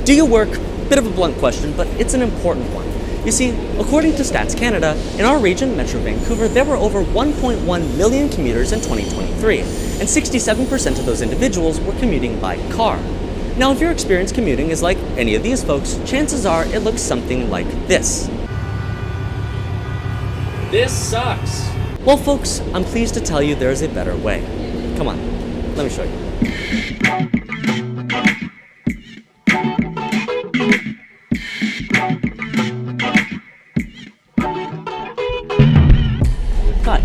Do you work? Bit of a blunt question, but it's an important one. You see, according to Stats Canada, in our region, Metro Vancouver, there were over 1.1 million commuters in 2023, and 67% of those individuals were commuting by car. Now, if your experience commuting is like any of these folks, chances are it looks something like this. This sucks. Well, folks, I'm pleased to tell you there is a better way. Come on, let me show you. Hi,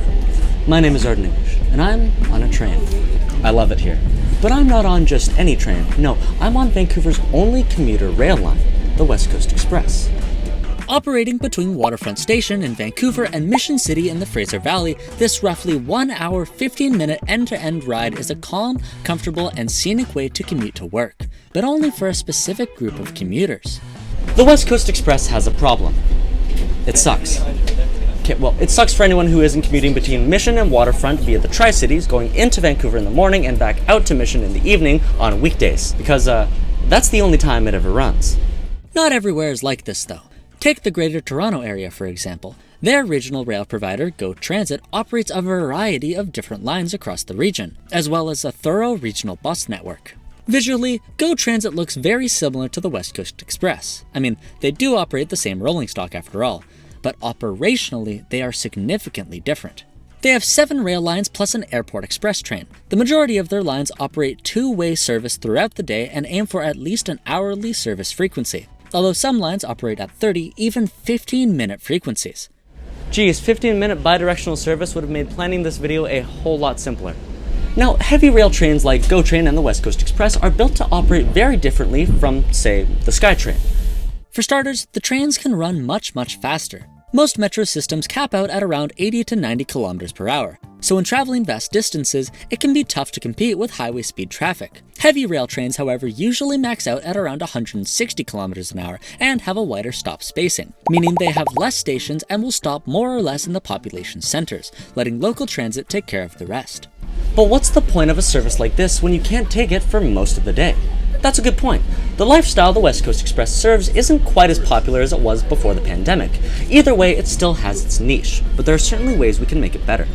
my name is Arden English, and I'm on a train. I love it here. But I'm not on just any train. No, I'm on Vancouver's only commuter rail line, the West Coast Express. Operating between Waterfront Station in Vancouver and Mission City in the Fraser Valley, this roughly 1 hour, 15-minute end-to-end ride is a calm, comfortable, and scenic way to commute to work, but only for a specific group of commuters. The West Coast Express has a problem. It sucks. Okay, well, it sucks for anyone who isn't commuting between Mission and Waterfront via the Tri-Cities, going into Vancouver in the morning and back out to Mission in the evening on weekdays, because that's the only time it ever runs. Not everywhere is like this, though. Take the Greater Toronto Area, for example. Their regional rail provider, GO Transit, operates a variety of different lines across the region, as well as a thorough regional bus network. Visually, GO Transit looks very similar to the West Coast Express. I mean, they do operate the same rolling stock after all, but operationally, they are significantly different. They have 7 rail lines plus an airport express train. The majority of their lines operate two-way service throughout the day and aim for at least an hourly service frequency, although some lines operate at 30, even 15-minute frequencies. Geez, 15-minute bidirectional service would have made planning this video a whole lot simpler. Now, heavy rail trains like GO Train and the West Coast Express are built to operate very differently from, say, the SkyTrain. For starters, the trains can run much faster. Most metro systems cap out at around 80 to 90 kilometers per hour, so when traveling vast distances, it can be tough to compete with highway speed traffic. Heavy rail trains, however, usually max out at around 160 kilometers an hour and have a wider stop spacing, meaning they have less stations and will stop more or less in the population centers, letting local transit take care of the rest. But what's the point of a service like this when you can't take it for most of the day? That's a good point. The lifestyle the West Coast Express serves isn't quite as popular as it was before the pandemic. Either way, it still has its niche, but there are certainly ways we can make it better.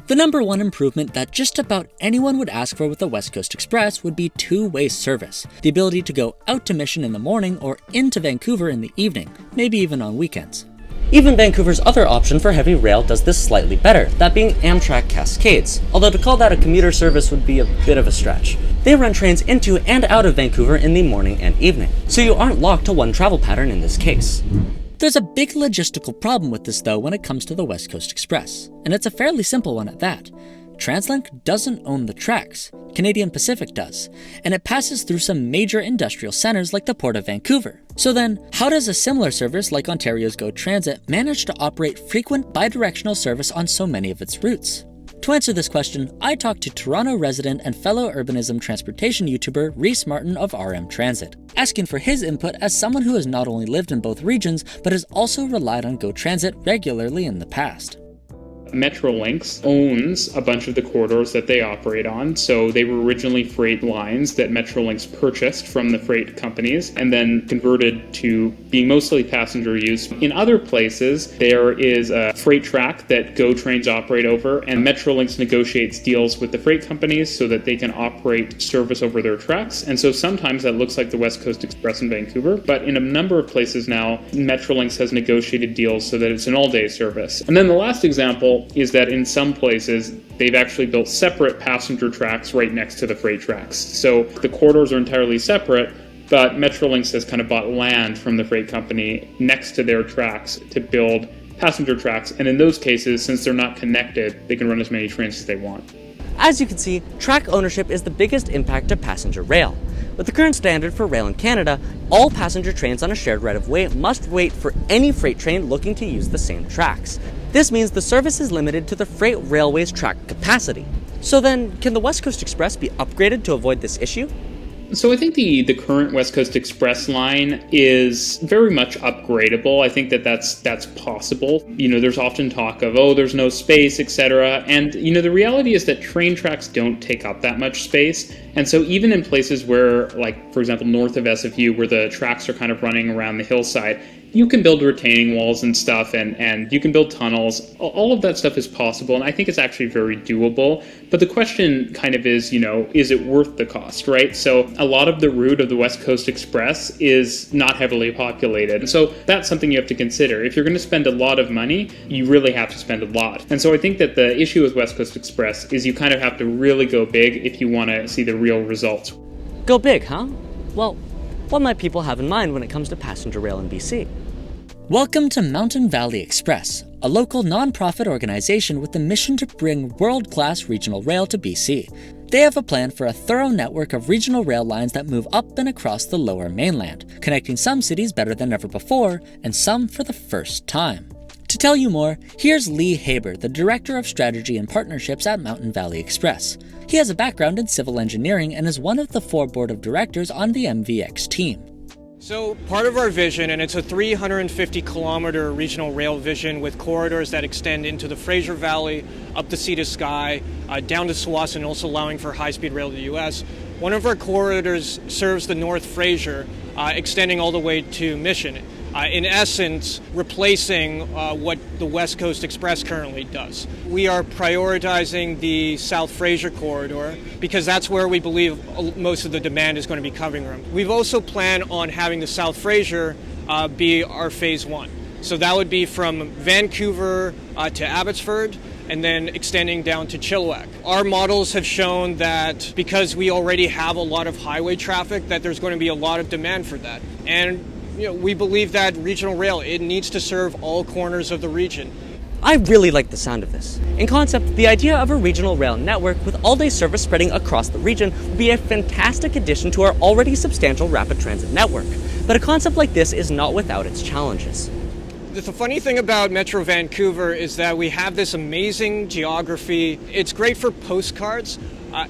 The number one improvement that just about anyone would ask for with the West Coast Express would be two-way service. The ability to go out to Mission in the morning or into Vancouver in the evening, maybe even on weekends. Even Vancouver's other option for heavy rail does this slightly better, that being Amtrak Cascades, although to call that a commuter service would be a bit of a stretch. They run trains into and out of Vancouver in the morning and evening, so you aren't locked to one travel pattern in this case. There's a big logistical problem with this though when it comes to the West Coast Express, and it's a fairly simple one at that. TransLink doesn't own the tracks, Canadian Pacific does, and it passes through some major industrial centers like the Port of Vancouver. So then, how does a similar service like Ontario's GO Transit manage to operate frequent bidirectional service on so many of its routes? To answer this question, I talked to Toronto resident and fellow urbanism transportation YouTuber Reece Martin of RM Transit, asking for his input as someone who has not only lived in both regions, but has also relied on GO Transit regularly in the past. Metrolinx owns a bunch of the corridors that they operate on, so they were originally freight lines that Metrolinx purchased from the freight companies and then converted to being mostly passenger use. In other places, there is a freight track that GO trains operate over, and Metrolinx negotiates deals with the freight companies so that they can operate service over their tracks. And so sometimes that looks like the West Coast Express in Vancouver, but in a number of places now, Metrolinx has negotiated deals so that it's an all-day service. And then the last example is that in some places, they've actually built separate passenger tracks right next to the freight tracks. So the corridors are entirely separate, but Metrolinx has kind of bought land from the freight company next to their tracks to build passenger tracks. And in those cases, since they're not connected, they can run as many trains as they want. As you can see, track ownership is the biggest impact to passenger rail. With the current standard for rail in Canada, all passenger trains on a shared right-of-way must wait for any freight train looking to use the same tracks. This means the service is limited to the freight railway's track capacity. So then, can the West Coast Express be upgraded to avoid this issue? So I think the current West Coast Express line is very much upgradable. I think that's possible. There's often talk of, there's no space, etc. And, the reality is that train tracks don't take up that much space. And so even in places where, like, for example, north of SFU, where the tracks are kind of running around the hillside, you can build retaining walls and stuff, and you can build tunnels. All of that stuff is possible, and I think it's actually very doable. But the question kind of is, is it worth the cost, right? So a lot of the route of the West Coast Express is not heavily populated. So that's something you have to consider. If you're going to spend a lot of money, you really have to spend a lot. And so I think that the issue with West Coast Express is you kind of have to really go big if you want to see the real results. Go big, huh? Well, what might people have in mind when it comes to passenger rail in BC? Welcome to Mountain Valley Express, a local non-profit organization with the mission to bring world-class regional rail to BC. They have a plan for a thorough network of regional rail lines that move up and across the Lower Mainland, connecting some cities better than ever before, and some for the first time. To tell you more, here's Lee Haber, the Director of Strategy and Partnerships at Mountain Valley Express. He has a background in civil engineering and is one of the 4 board of directors on the MVX team. So part of our vision, and it's a 350-kilometer regional rail vision with corridors that extend into the Fraser Valley, up the Sea to Sky, down to Tsawwassen, also allowing for high-speed rail to the U.S. One of our corridors serves the North Fraser, extending all the way to Mission. In essence, replacing what the West Coast Express currently does. We are prioritizing the South Fraser corridor because that's where we believe most of the demand is going to be coming from. We've also planned on having the South Fraser be our phase 1. So that would be from Vancouver to Abbotsford and then extending down to Chilliwack. Our models have shown that because we already have a lot of highway traffic, that there's going to be a lot of demand for that. And we believe that regional rail, it needs to serve all corners of the region. I really like the sound of this. In concept, the idea of a regional rail network with all-day service spreading across the region would be a fantastic addition to our already substantial rapid transit network. But a concept like this is not without its challenges. The funny thing about Metro Vancouver is that we have this amazing geography. It's great for postcards.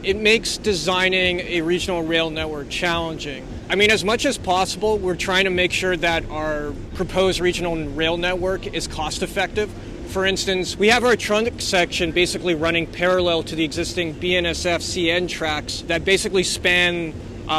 It makes designing a regional rail network challenging. I mean, as much as possible, we're trying to make sure that our proposed regional rail network is cost effective. For instance, we have our trunk section basically running parallel to the existing BNSF CN tracks that basically span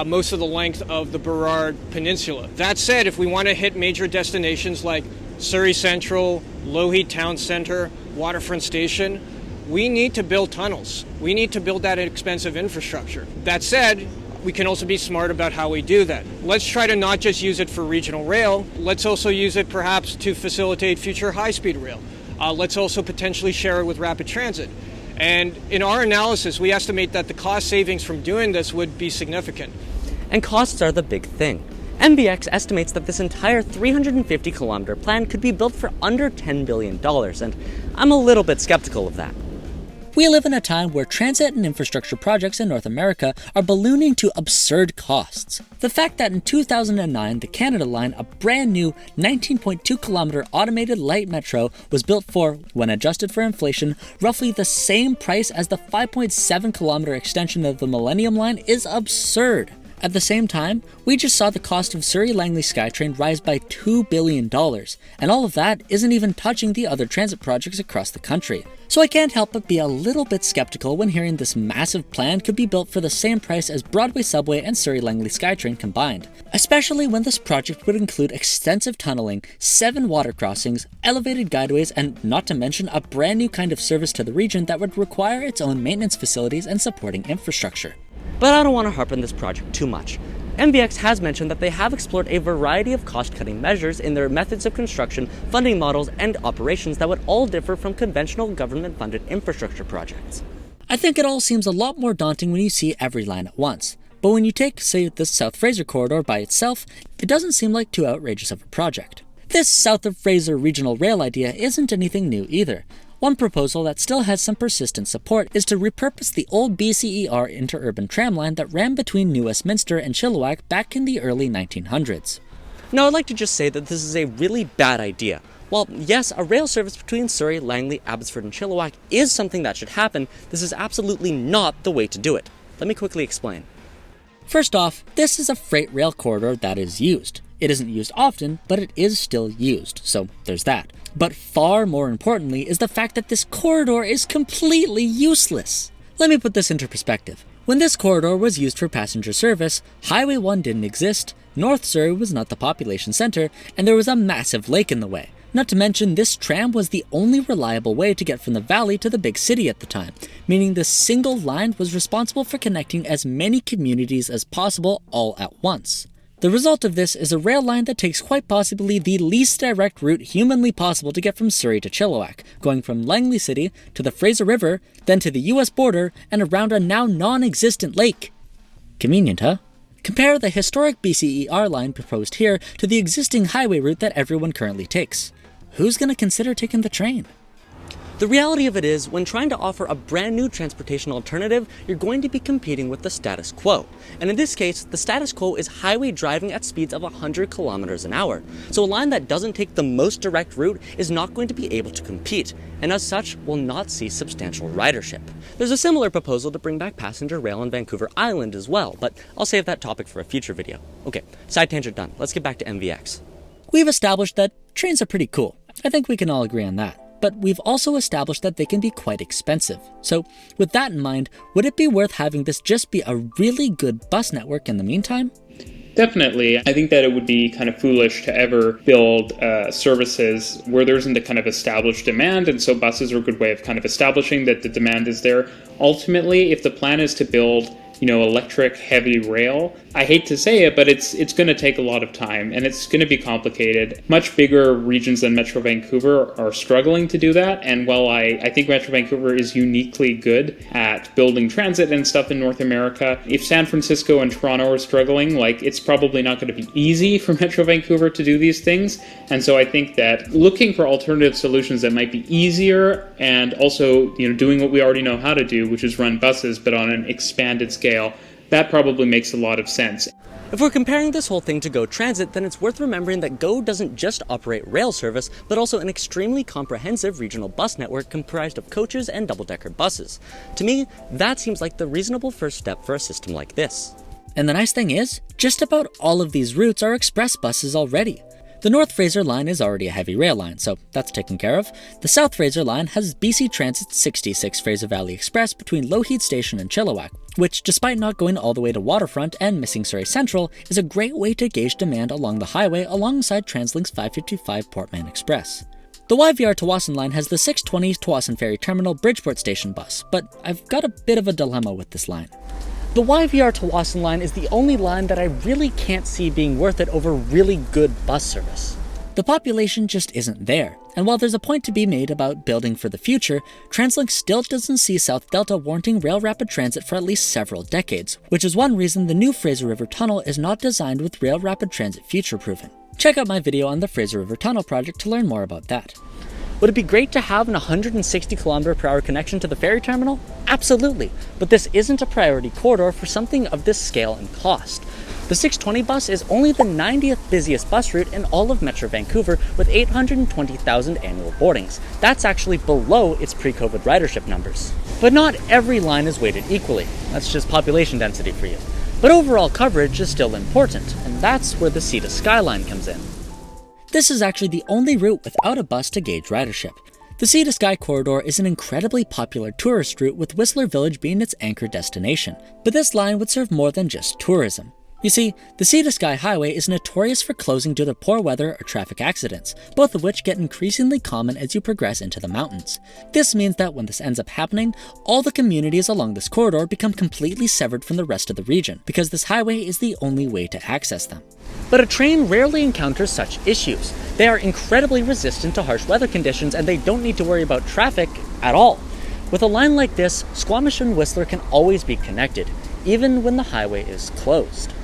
most of the length of the Burrard Peninsula. That said, if we want to hit major destinations like Surrey Central, Lougheed Town Centre, Waterfront Station, we need to build tunnels. We need to build that expensive infrastructure. That said, we can also be smart about how we do that. Let's try to not just use it for regional rail, let's also use it perhaps to facilitate future high-speed rail. Let's also potentially share it with rapid transit. And in our analysis, we estimate that the cost savings from doing this would be significant. And costs are the big thing. MVX estimates that this entire 350-kilometer plan could be built for under $10 billion, and I'm a little bit skeptical of that. We live in a time where transit and infrastructure projects in North America are ballooning to absurd costs. The fact that in 2009, the Canada Line, a brand new 19.2-kilometer automated light metro, was built for, when adjusted for inflation, roughly the same price as the 5.7-kilometer extension of the Millennium Line is absurd. At the same time, we just saw the cost of Surrey-Langley SkyTrain rise by $2 billion, and all of that isn't even touching the other transit projects across the country. So I can't help but be a little bit skeptical when hearing this massive plan could be built for the same price as Broadway Subway and Surrey-Langley SkyTrain combined, especially when this project would include extensive tunneling, 7 water crossings, elevated guideways, and not to mention a brand new kind of service to the region that would require its own maintenance facilities and supporting infrastructure. But I don't want to harp on this project too much. MVX has mentioned that they have explored a variety of cost-cutting measures in their methods of construction, funding models, and operations that would all differ from conventional government-funded infrastructure projects. I think it all seems a lot more daunting when you see every line at once. But when you take, say, the South Fraser corridor by itself, it doesn't seem like too outrageous of a project. This South of Fraser regional rail idea isn't anything new either. One proposal that still has some persistent support is to repurpose the old BCER interurban tramline that ran between New Westminster and Chilliwack back in the early 1900s. Now, I'd like to just say that this is a really bad idea. While, yes, a rail service between Surrey, Langley, Abbotsford, and Chilliwack is something that should happen, this is absolutely not the way to do it. Let me quickly explain. First off, this is a freight rail corridor that is used. It isn't used often, but it is still used, so there's that. But far more importantly is the fact that this corridor is completely useless. Let me put this into perspective. When this corridor was used for passenger service, Highway 1 didn't exist, North Surrey was not the population center, and there was a massive lake in the way. Not to mention, this tram was the only reliable way to get from the valley to the big city at the time, meaning this single line was responsible for connecting as many communities as possible all at once. The result of this is a rail line that takes quite possibly the least direct route humanly possible to get from Surrey to Chilliwack, going from Langley City to the Fraser River, then to the US border, and around a now non-existent lake. Convenient, huh? Compare the historic BCER line proposed here to the existing highway route that everyone currently takes. Who's gonna consider taking the train? The reality of it is, when trying to offer a brand new transportation alternative, you're going to be competing with the status quo. And in this case, the status quo is highway driving at speeds of 100 kilometers an hour. So a line that doesn't take the most direct route is not going to be able to compete, and as such, will not see substantial ridership. There's a similar proposal to bring back passenger rail on Vancouver Island as well, but I'll save that topic for a future video. Okay, side tangent done. Let's get back to MVX. We've established that trains are pretty cool. I think we can all agree on that. But we've also established that they can be quite expensive. So with that in mind, would it be worth having this just be a really good bus network in the meantime? Definitely. I think that it would be kind of foolish to ever build services where there isn't a kind of established demand, and so buses are a good way of kind of establishing that the demand is there. Ultimately, if the plan is to build electric heavy rail, I hate to say it, but it's going to take a lot of time and it's going to be complicated. Much bigger regions than Metro Vancouver are struggling to do that. And while I think Metro Vancouver is uniquely good at building transit and stuff in North America, if San Francisco and Toronto are struggling, it's probably not going to be easy for Metro Vancouver to do these things. And so I think that looking for alternative solutions that might be easier and also, doing what we already know how to do, which is run buses, but on an expanded scale, that probably makes a lot of sense. If we're comparing this whole thing to GO Transit, then it's worth remembering that GO doesn't just operate rail service, but also an extremely comprehensive regional bus network comprised of coaches and double-decker buses. To me, that seems like the reasonable first step for a system like this. And the nice thing is, just about all of these routes are express buses already. The North Fraser line is already a heavy rail line, so that's taken care of. The South Fraser line has BC Transit's 66 Fraser Valley Express between Lougheed Station and Chilliwack, which, despite not going all the way to Waterfront and missing Surrey Central, is a great way to gauge demand along the highway alongside TransLink's 555 Portman Express. The YVR Tawasin line has the 620 Tawasin Ferry Terminal Bridgeport Station bus, but I've got a bit of a dilemma with this line. The YVR Tawasin line is the only line that I really can't see being worth it over really good bus service. The population just isn't there, and while there's a point to be made about building for the future, TransLink still doesn't see South Delta warranting rail rapid transit for at least several decades, which is one reason the new Fraser River Tunnel is not designed with rail rapid transit future-proofing. Check out my video on the Fraser River Tunnel project to learn more about that. Would it be great to have an 160 km/h connection to the ferry terminal? Absolutely, but this isn't a priority corridor for something of this scale and cost. The 620 bus is only the 90th busiest bus route in all of Metro Vancouver with 820,000 annual boardings. That's actually below its pre-COVID ridership numbers. But not every line is weighted equally. That's just population density for you. But overall coverage is still important, and that's where the Sea to Sky line comes in. This is actually the only route without a bus to gauge ridership. The Sea to Sky corridor is an incredibly popular tourist route, with Whistler Village being its anchor destination, but this line would serve more than just tourism. You see, the Sea to Sky Highway is notorious for closing due to poor weather or traffic accidents, both of which get increasingly common as you progress into the mountains. This means that when this ends up happening, all the communities along this corridor become completely severed from the rest of the region, because this highway is the only way to access them. But a train rarely encounters such issues. They are incredibly resistant to harsh weather conditions, and they don't need to worry about traffic at all. With a line like this, Squamish and Whistler can always be connected, even when the highway is closed.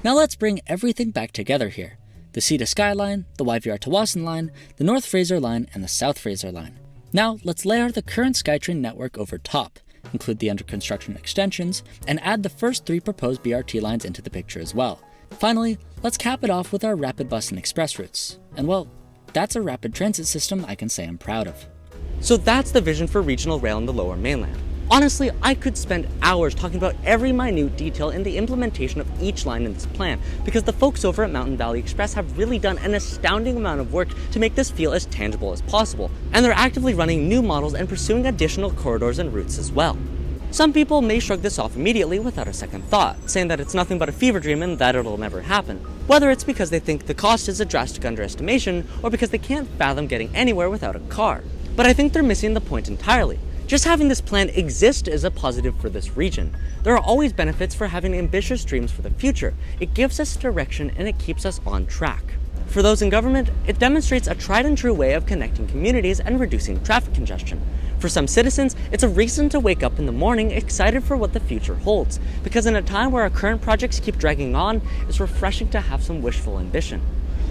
Now let's bring everything back together here. The Sea to Sky line, the YVR Tawasin line, the North Fraser line, and the South Fraser line. Now let's layer the current SkyTrain network over top, include the under construction extensions, and add the first 3 proposed BRT lines into the picture as well. Finally, let's cap it off with our rapid bus and express routes. And well, that's a rapid transit system I can say I'm proud of. So that's the vision for regional rail in the Lower Mainland. Honestly, I could spend hours talking about every minute detail in the implementation of each line in this plan, because the folks over at Mountain Valley Express have really done an astounding amount of work to make this feel as tangible as possible, and they're actively running new models and pursuing additional corridors and routes as well. Some people may shrug this off immediately without a second thought, saying that it's nothing but a fever dream and that it'll never happen, whether it's because they think the cost is a drastic underestimation or because they can't fathom getting anywhere without a car. But I think they're missing the point entirely. Just having this plan exist is a positive for this region. There are always benefits for having ambitious dreams for the future. It gives us direction and it keeps us on track. For those in government, it demonstrates a tried and true way of connecting communities and reducing traffic congestion. For some citizens, it's a reason to wake up in the morning excited for what the future holds, because in a time where our current projects keep dragging on, it's refreshing to have some wishful ambition.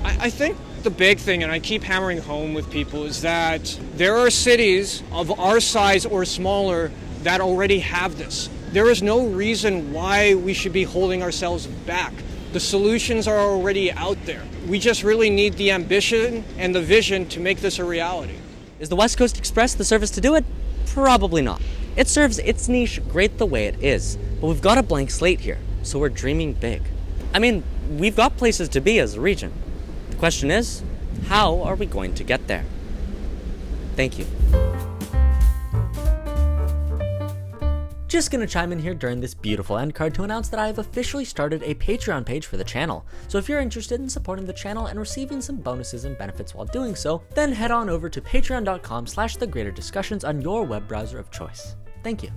I think the big thing, and I keep hammering home with people, is that there are cities of our size or smaller that already have this. There is no reason why we should be holding ourselves back. The solutions are already out there. We just really need the ambition and the vision to make this a reality. Is the West Coast Express the service to do it? Probably not. It serves its niche great the way it is, but we've got a blank slate here, so we're dreaming big. I mean, we've got places to be as a region. The question is, how are we going to get there? Thank you. Just gonna chime in here during this beautiful end card to announce that I have officially started a Patreon page for the channel. So if you're interested in supporting the channel and receiving some bonuses and benefits while doing so, then head on over to patreon.com/thegreaterdiscussions on your web browser of choice. Thank you.